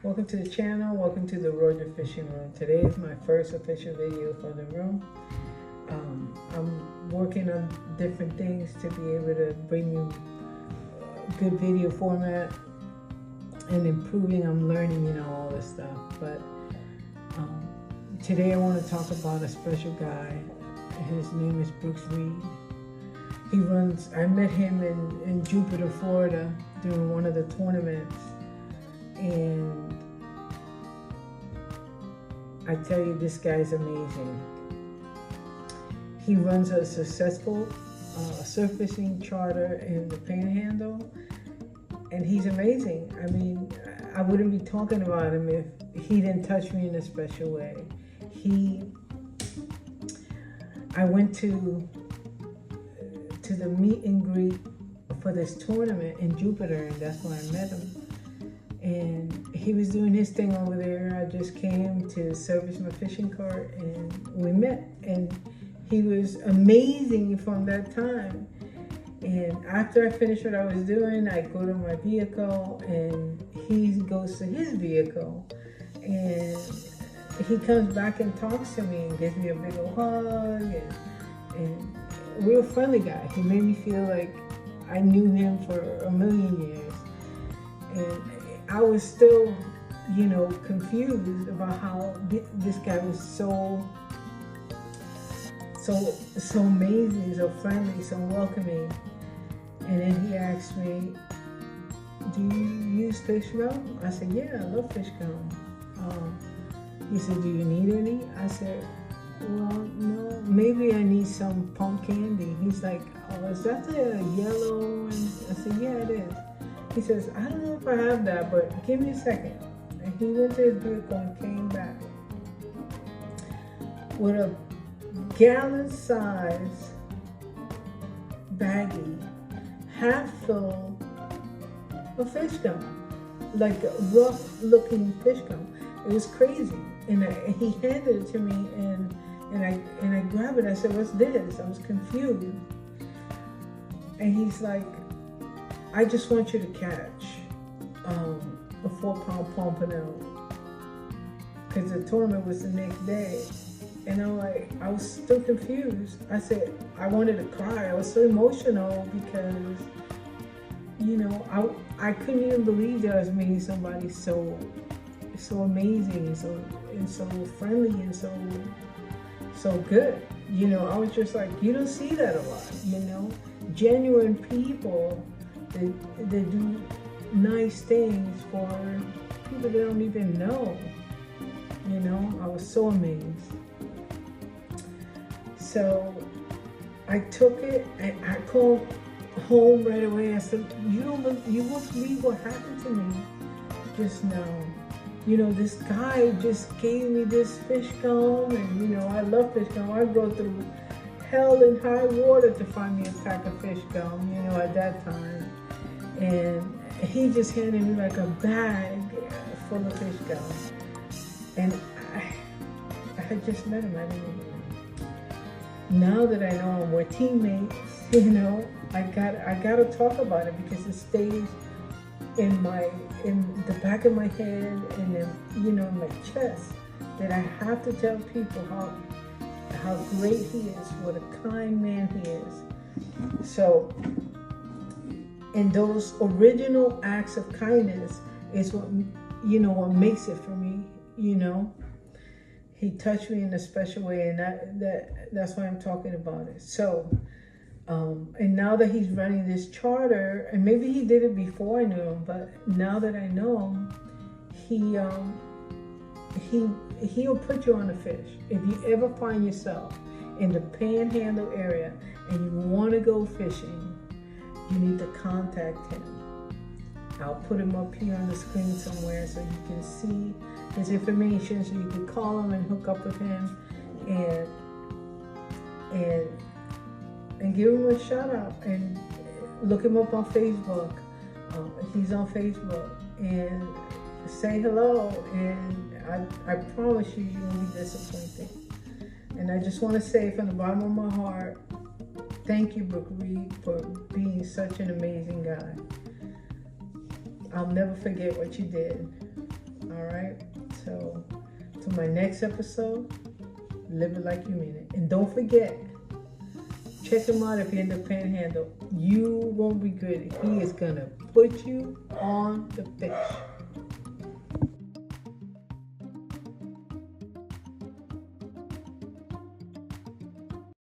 Welcome to the channel. Welcome to the Roger Fishing Room. Today is my first official video for the room. I'm working on different things to be able to bring you a good video format and improving. I'm learning, all this stuff. But today I want to talk about a special guy. His name is Brooks Reed. I met him in Jupiter, Florida during one of the tournaments. And I tell you, this guy's amazing. He runs a successful surfacing charter in the Panhandle, and he's amazing. I mean, I wouldn't be talking about him if he didn't touch me in a special way. I went to the meet and greet for this tournament in Jupiter, and that's where I met him. And he was doing his thing over there. I just came to service my fishing cart, and we met. And he was amazing from that time. And after I finished what I was doing, I go to my vehicle, and he goes to his vehicle. And he comes back and talks to me and gives me a big old hug. And real friendly guy. He made me feel like I knew him for a million years. And I was still, confused about how this guy was so amazing, so friendly, so welcoming. And then he asked me, "Do you use fish gum?" I said, "Yeah, I love fish gum." He said, "Do you need any?" I said, "Well, no, maybe I need some pump candy." He's like, "Oh, is that the yellow?" And I said, "Yeah, it is." He says, "I don't know if I have that, but give me a second." And he went to his vehicle and came back with a gallon-size baggie, half full of fish gum, like rough-looking fish gum. It was crazy. And he handed it to me, and I grabbed it. I said, "What's this?" I was confused. And he's like, "I just want you to catch a 4-pound pompano," because the tournament was the next day. And I was still confused. I said, I wanted to cry. I was so emotional because, I couldn't even believe that I was meeting somebody so amazing and so friendly and so good. I was just like, you don't see that a lot, genuine people that do nice things for people they don't even know. I was so amazed. So I took it and I called home right away. I said, you won't believe what happened to me just now. This guy just gave me this fish gum, and I love fish gum. I go through hell and high water to find me a pack of fish gum, at that time. And he just handed me like a bag full of fish gum. And I had just met him. I didn't even know. Now that I know him, we're teammates, I gotta talk about it because it stays in the back of my head and then, in my chest, that I have to tell people how great he is, what a kind man he is. So, and those original acts of kindness is what makes it for me. He touched me in a special way, and that's why I'm talking about it. So, and now that he's running this charter, and maybe he did it before I knew him, but now that I know him, he'll put you on a fish. If you ever find yourself in the Panhandle area and you want to go fishing, you need to contact him. I'll put him up here on the screen somewhere so you can see his information, so you can call him and hook up with him and give him a shout out, and look him up on Facebook. He's on Facebook, and say hello, and I promise you won't be disappointed. And I just want to say from the bottom of my heart, thank you, Brooks Reed, for being such an amazing guy. I'll never forget what you did. All to my next episode. Live it like you mean it. And don't forget, check him out if you're in the Panhandle. You won't regret it. He is going to put you on the fish.